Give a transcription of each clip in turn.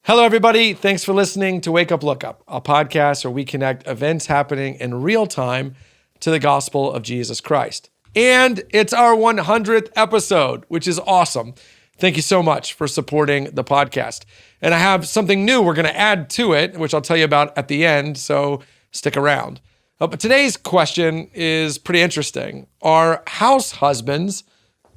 Hello, everybody. Thanks for listening to Wake Up, Look Up, a podcast where we connect events happening in real time to the gospel of Jesus Christ. And it's our 100th episode, which is awesome. Thank you so much for supporting the podcast. And I have something new we're going to add to it, which I'll tell you about at the end, so stick around. But today's question is pretty interesting. Are house husbands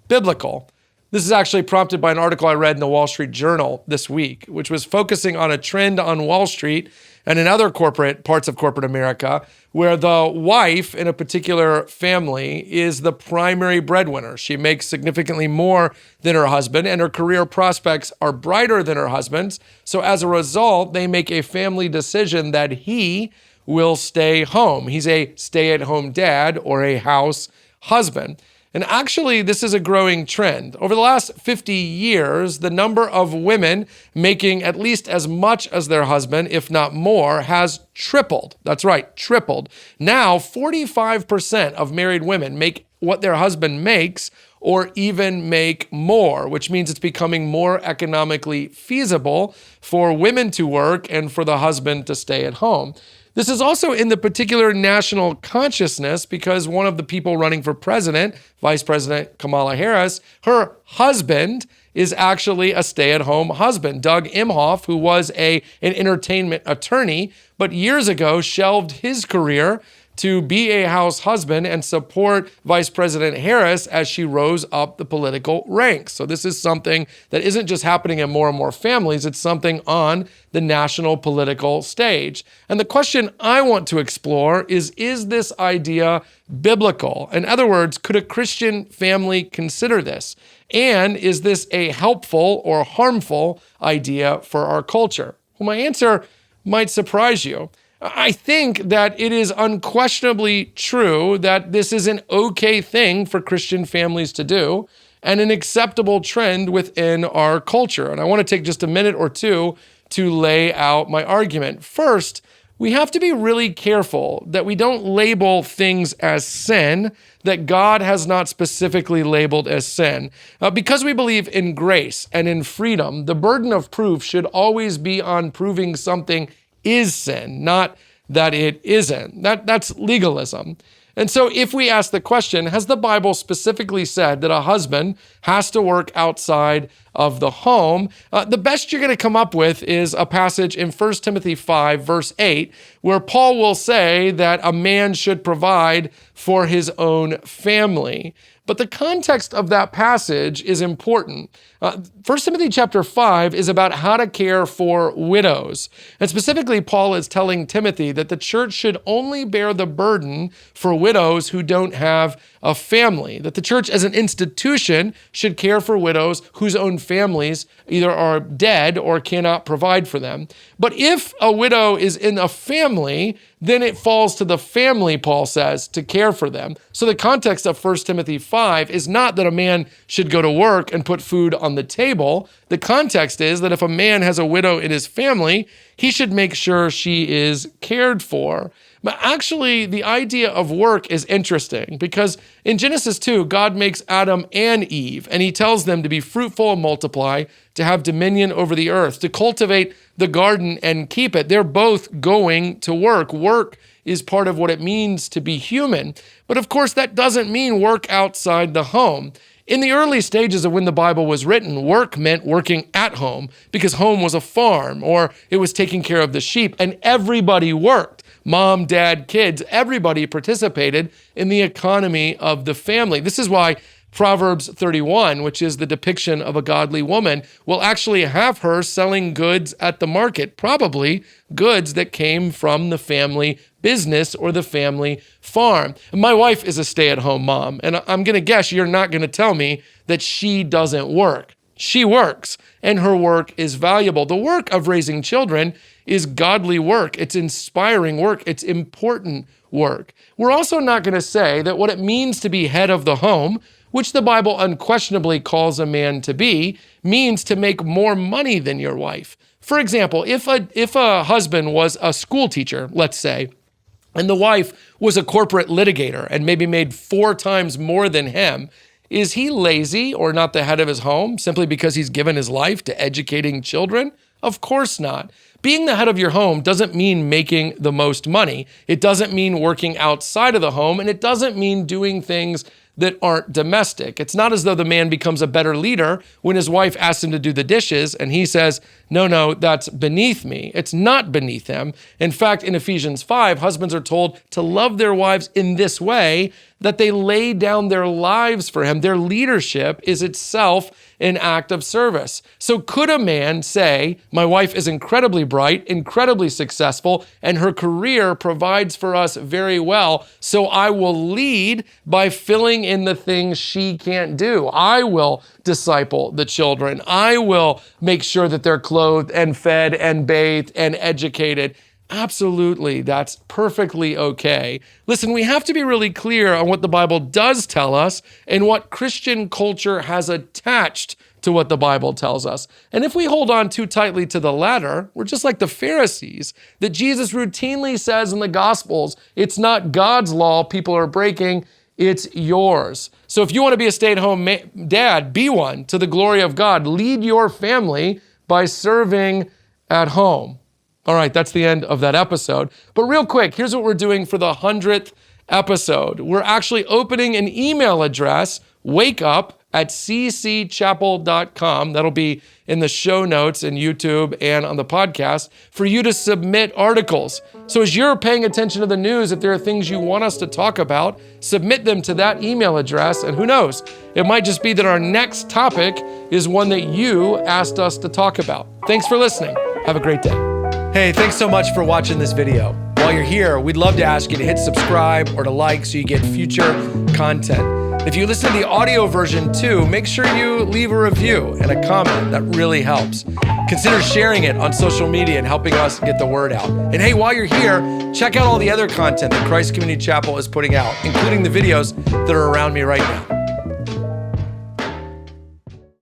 biblical? This is actually prompted by an article I read in the Wall Street Journal this week, which was focusing on a trend on Wall Street and in other parts of corporate America, where the wife in a particular family is the primary breadwinner. She makes significantly more than her husband, and her career prospects are brighter than her husband's. So as a result, they make a family decision that he will stay home. He's a stay-at-home dad or a house husband. And actually, this is a growing trend. Over the last 50 years, the number of women making at least as much as their husband, if not more, has tripled. That's right, tripled. Now, 45% of married women make what their husband makes or even make more, which means it's becoming more economically feasible for women to work and for the husband to stay at home. This is also in the particular national consciousness because one of the people running for president, Vice President Kamala Harris, her husband is actually a stay-at-home husband. Doug Imhoff, who was an entertainment attorney, but years ago shelved his career to be a house husband and support Vice President Harris as she rose up the political ranks. So this is something that isn't just happening in more and more families, it's something on the national political stage. And the question I want to explore is this idea biblical? In other words, could a Christian family consider this? And is this a helpful or harmful idea for our culture? Well, my answer might surprise you. I think that it is unquestionably true that this is an okay thing for Christian families to do and an acceptable trend within our culture. And I want to take just a minute or two to lay out my argument. First, we have to be really careful that we don't label things as sin that God has not specifically labeled as sin. Because we believe in grace and in freedom, the burden of proof should always be on proving something is sin, not that it isn't. That's legalism. And so if we ask the question, has the Bible specifically said that a husband has to work outside of the home? The best you're going to come up with is a passage in 1 Timothy 5, verse 8, where Paul will say that a man should provide for his own family. But the context of that passage is important. 1 Timothy chapter 5 is about how to care for widows. And specifically, Paul is telling Timothy that the church should only bear the burden for widows who don't have a family, that the church as an institution should care for widows whose own families either are dead or cannot provide for them. But if a widow is in a family, then it falls to the family, Paul says, to care for them. So the context of 1 Timothy 5 is not that a man should go to work and put food on the table. The context is that if a man has a widow in his family, he should make sure she is cared for. But actually, the idea of work is interesting because in Genesis 2, God makes Adam and Eve, and he tells them to be fruitful and multiply, to have dominion over the earth, to cultivate the garden and keep it. They're both going to work. Work is part of what it means to be human. But of course, that doesn't mean work outside the home. In the early stages of when the Bible was written, work meant working at home because home was a farm or it was taking care of the sheep, and everybody worked. Mom, dad, kids, everybody participated in the economy of the family. This is why Proverbs 31, which is the depiction of a godly woman, will actually have her selling goods at the market, probably goods that came from the family business or the family farm. My wife is a stay-at-home mom, and I'm going to guess you're not going to tell me that she doesn't work. She works, and her work is valuable. The work of raising children is godly work. It's inspiring work. It's important work. We're also not going to say that what it means to be head of the home, which the Bible unquestionably calls a man to be, means to make more money than your wife. For example, if a husband was a school teacher, let's say, and the wife was a corporate litigator and maybe made 4 times more than him, is he lazy or not the head of his home simply because he's given his life to educating children? Of course not. Being the head of your home doesn't mean making the most money. It doesn't mean working outside of the home, and it doesn't mean doing things that aren't domestic. It's not as though the man becomes a better leader when his wife asks him to do the dishes and he says, no, that's beneath me. It's not beneath him. In fact, in Ephesians 5, husbands are told to love their wives in this way, that they lay down their lives for him. Their leadership is itself an act of service. So could a man say, my wife is incredibly bright, incredibly successful, and her career provides for us very well, so I will lead by filling in the things she can't do. I will disciple the children. I will make sure that they're clothed and fed and bathed and educated. Absolutely, that's perfectly okay. Listen, we have to be really clear on what the Bible does tell us and what Christian culture has attached to what the Bible tells us. And if we hold on too tightly to the latter, we're just like the Pharisees, that Jesus routinely says in the Gospels, it's not God's law people are breaking, it's yours. So if you want to be a stay-at-home dad, be one to the glory of God. Lead your family by serving at home. All right, that's the end of that episode. But real quick, here's what we're doing for the 100th episode. We're actually opening an email address, wakeup@ccchapel.com. That'll be in the show notes in YouTube and on the podcast for you to submit articles. So as you're paying attention to the news, if there are things you want us to talk about, submit them to that email address. And who knows, it might just be that our next topic is one that you asked us to talk about. Thanks for listening. Have a great day. Hey, thanks so much for watching this video. While you're here, we'd love to ask you to hit subscribe or to like so you get future content. If you listen to the audio version too, make sure you leave a review and a comment. That really helps. Consider sharing it on social media and helping us get the word out. And hey, while you're here, check out all the other content that Christ Community Chapel is putting out, including the videos that are around me right now.